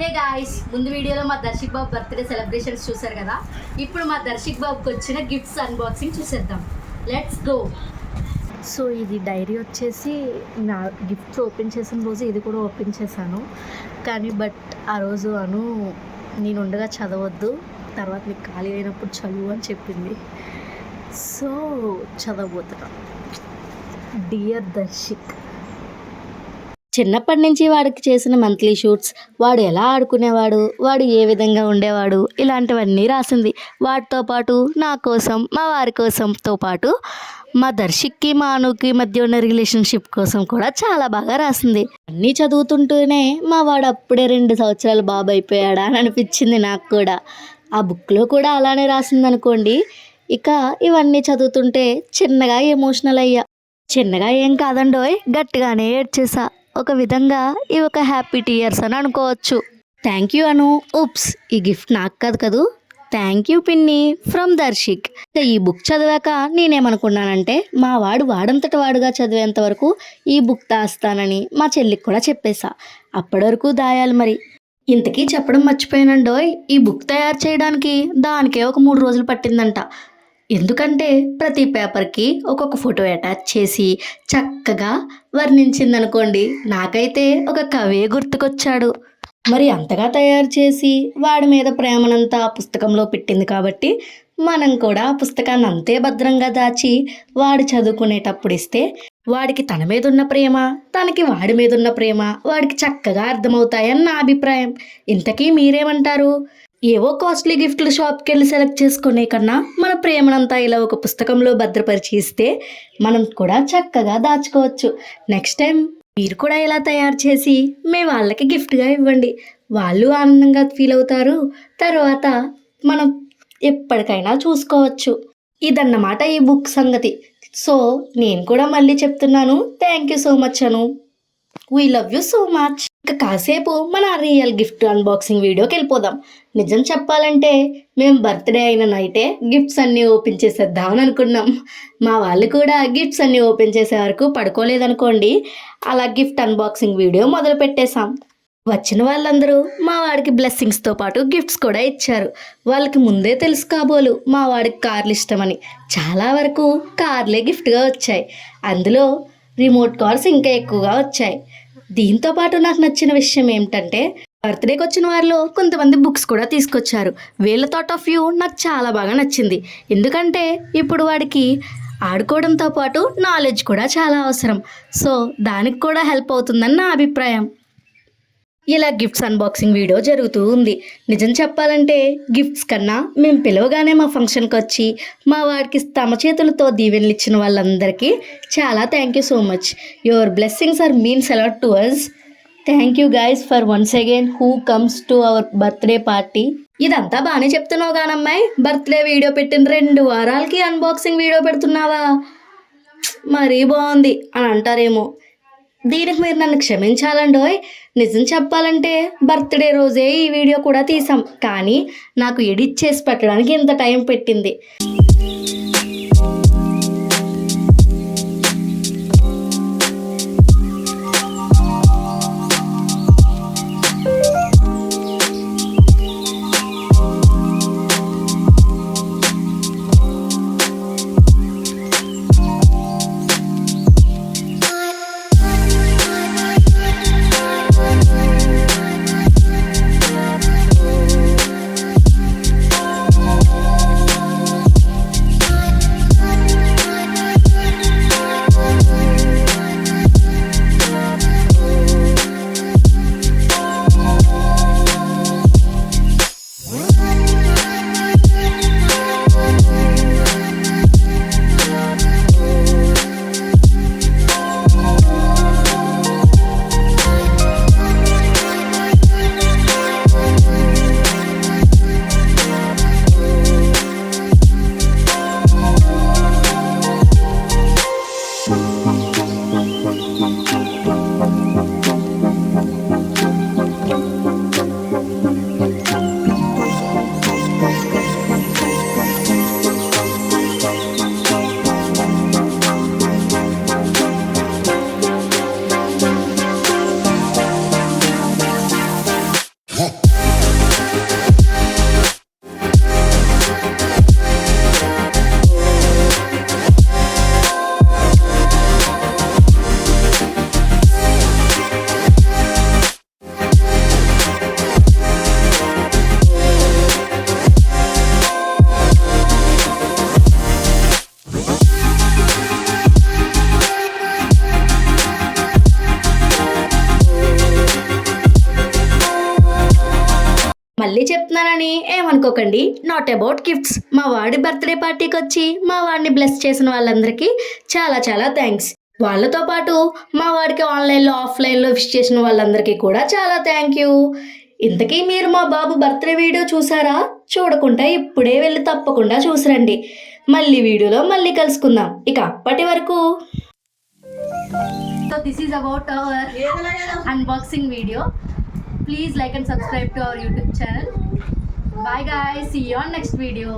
Hey guys, ముందు వీడియోలో మా దర్శక్ బాబు బర్త్డే సెలబ్రేషన్స్ చూసారు కదా. ఇప్పుడు మా దర్శక్ బాబుకి వచ్చిన గిఫ్ట్స్ అన్బాక్సింగ్ చూసేద్దాం. Let's go. సో ఇది డైరీ వచ్చేసి నా గిఫ్ట్స్ ఓపెన్ చేసిన రోజు ఇది కూడా ఓపెన్ చేశాను. కానీ ఆ రోజు నేను ఉండగా చదవద్దు, తర్వాత నీకు ఖాళీ అయినప్పుడు చదువు అని చెప్పింది. సో చదవబోతున్నా. డియర్ దర్శక్, చిన్నప్పటి నుంచి వాడికి చేసిన మంత్లీ షూట్స్, వాడు ఎలా ఆడుకునేవాడు, వాడు ఏ విధంగా ఉండేవాడు, ఇలాంటివన్నీ రాసింది. వాటితో పాటు నా కోసం, మా వారి కోసంతో పాటు మా దర్శక్కి మా అనుకి మధ్య ఉన్న రిలేషన్షిప్ కోసం కూడా చాలా బాగా రాసింది. అన్నీ చదువుతుంటూనే మా వాడు అప్పుడే 2 సంవత్సరాలు బాబు అయిపోయాడా అని అనిపించింది నాకు కూడా. ఆ బుక్లో కూడా అలానే రాసింది అనుకోండి. ఇక ఇవన్నీ చదువుతుంటే చిన్నగా ఎమోషనల్ అయ్యా. చిన్నగా ఏం కాదండోయ్, గట్టిగానే ఏడ్చేసా. ఒక విధంగా ఇవి ఒక హ్యాపీ టీయర్స్ అని అనుకోవచ్చు. Thank you Anu. ఉప్స్, ఈ గిఫ్ట్ నాకు కాదు కదూ. థ్యాంక్ యూ పిన్ని ఫ్రమ్ దర్శక్. ఈ బుక్ చదివాక నేనేమనుకున్నానంటే, మా వాడు వాడంతట వాడుగా చదివేంత వరకు ఈ బుక్ దాస్తానని మా చెల్లికి కూడా చెప్పేశా. అప్పటి వరకు దాయాలి మరి. ఇంతకీ చెప్పడం మర్చిపోయానండోయ్, ఈ బుక్ తయారు చేయడానికి దానికే ఒక 3 రోజులు పట్టిందంట. ఎందుకంటే ప్రతి పేపర్కి ఒక్కొక్క ఫోటో అటాచ్ చేసి చక్కగా వర్ణించిందనుకోండి. నాకైతే ఒక కవే గుర్తుకొచ్చాడు. మరి అంతగా తయారు చేసి వాడి మీద ప్రేమనంతా ఆ పుస్తకంలో పెట్టింది కాబట్టి మనం కూడా ఆ పుస్తకాన్ని అంతే భద్రంగా దాచి వాడు చదువుకునేటప్పుడు ఇస్తే వాడికి తన మీద ఉన్న ప్రేమ, తనకి వాడి మీద ఉన్న ప్రేమ వాడికి చక్కగా అర్థమవుతాయని నా అభిప్రాయం. ఇంతకీ మీరేమంటారు? ఏవో కాస్ట్లీ గిఫ్ట్లు షాప్కి వెళ్ళి సెలెక్ట్ చేసుకునే కన్నా మన ప్రేమనంతా ఇలా ఒక పుస్తకంలో భద్రపరిచి ఇస్తే మనం కూడా చక్కగా దాచుకోవచ్చు. నెక్స్ట్ టైం మీరు కూడా ఇలా తయారు చేసి మీ వాళ్ళకి గిఫ్ట్గా ఇవ్వండి. వాళ్ళు ఆనందంగా ఫీల్ అవుతారు. తర్వాత మనం ఎప్పటికైనా చూసుకోవచ్చు. ఇదన్నమాట ఈ బుక్ సంగతి. సో నేను కూడా మళ్ళీ చెప్తున్నాను, thank you so much Anu. We love you so much. ఇక కాసేపు మన రియల్ గిఫ్ట్ అన్బాక్సింగ్ వీడియోకి వెళ్ళిపోదాం. నిజం చెప్పాలంటే మేము బర్త్డే అయిన నైటే గిఫ్ట్స్ అన్నీ ఓపెన్ చేసేద్దామని అనుకున్నాం. మా వాళ్ళు కూడా గిఫ్ట్స్ అన్నీ ఓపెన్ చేసే వరకు పడుకోలేదనుకోండి. అలా గిఫ్ట్ అన్బాక్సింగ్ వీడియో మొదలు పెట్టేశాం. వచ్చిన వాళ్ళందరూ మా వాడికి బ్లెస్సింగ్స్తో పాటు గిఫ్ట్స్ కూడా ఇచ్చారు. వాళ్ళకి ముందే తెలుసు కాబోలు మా వాడికి కార్లు ఇష్టమని. చాలా వరకు కార్లే గిఫ్ట్గా వచ్చాయి. అందులో రిమోట్ కార్స్ ఇంకా ఎక్కువగా వచ్చాయి. దీంతో పాటు నాకు నచ్చిన విషయం ఏమిటంటే, బర్త్డేకి వచ్చిన వారిలో కొంతమంది బుక్స్ కూడా తీసుకొచ్చారు. వీళ్ళ థాట్ ఆఫ్ వ్యూ నాకు చాలా బాగా నచ్చింది. ఎందుకంటే ఇప్పుడు వాడికి ఆడుకోవడంతో పాటు నాలెడ్జ్ కూడా చాలా అవసరం. సో దానికి కూడా హెల్ప్ అవుతుందని నా అభిప్రాయం. ఇలా గిఫ్ట్స్ అన్బాక్సింగ్ వీడియో జరుగుతూ ఉంది. నిజం చెప్పాలంటే గిఫ్ట్స్ కన్నా మేము పిలవగానే మా ఫంక్షన్కి వచ్చి మా వాడికి తమ చేతులతో దీవెనలు ఇచ్చిన వాళ్ళందరికీ చాలా thank you so much. Your blessings are means a lot to us. Thank you guys for once again who comes to our birthday party. ఇదంతా బాగానే చెప్తున్నావు కానమ్మాయి, బర్త్డే వీడియో పెట్టిన 2 వారాలకి అన్బాక్సింగ్ వీడియో పెడుతున్నావా, మరీ బాగుంది అని అంటారేమో. దీనికి మీరు నన్ను క్షమించాలండోయ్. నిజం చెప్పాలంటే బర్త్డే రోజే ఈ వీడియో కూడా తీసాం, కానీ నాకు ఎడిట్ చేసి పెట్టడానికి ఇంత టైం పెట్టింది. మళ్ళీ చెప్తున్నానని ఏమనుకోకండి, నాట్ అబౌట్ గిఫ్ట్స్. మా వాడి బర్త్డే పార్టీకి వచ్చి మా వాడిని బ్లెస్ చేసిన వాళ్ళందరికీ చాలా చాలా థ్యాంక్స్. వాళ్ళతో పాటు మా వాడికి ఆన్లైన్లో ఆఫ్లైన్లో విష్ చేసిన వాళ్ళందరికీ కూడా చాలా థ్యాంక్ యూ. ఇంతకీ మీరు మా బాబు బర్త్డే వీడియో చూసారా? చూడకుండా ఇప్పుడే వెళ్ళి తప్పకుండా చూసిరండి. మళ్ళీ వీడియోలో మళ్ళీ కలుసుకుందాం. ఇక అప్పటి వరకు so this is about our unboxing video. Please like and subscribe to our YouTube channel. Bye guys, see you on next video.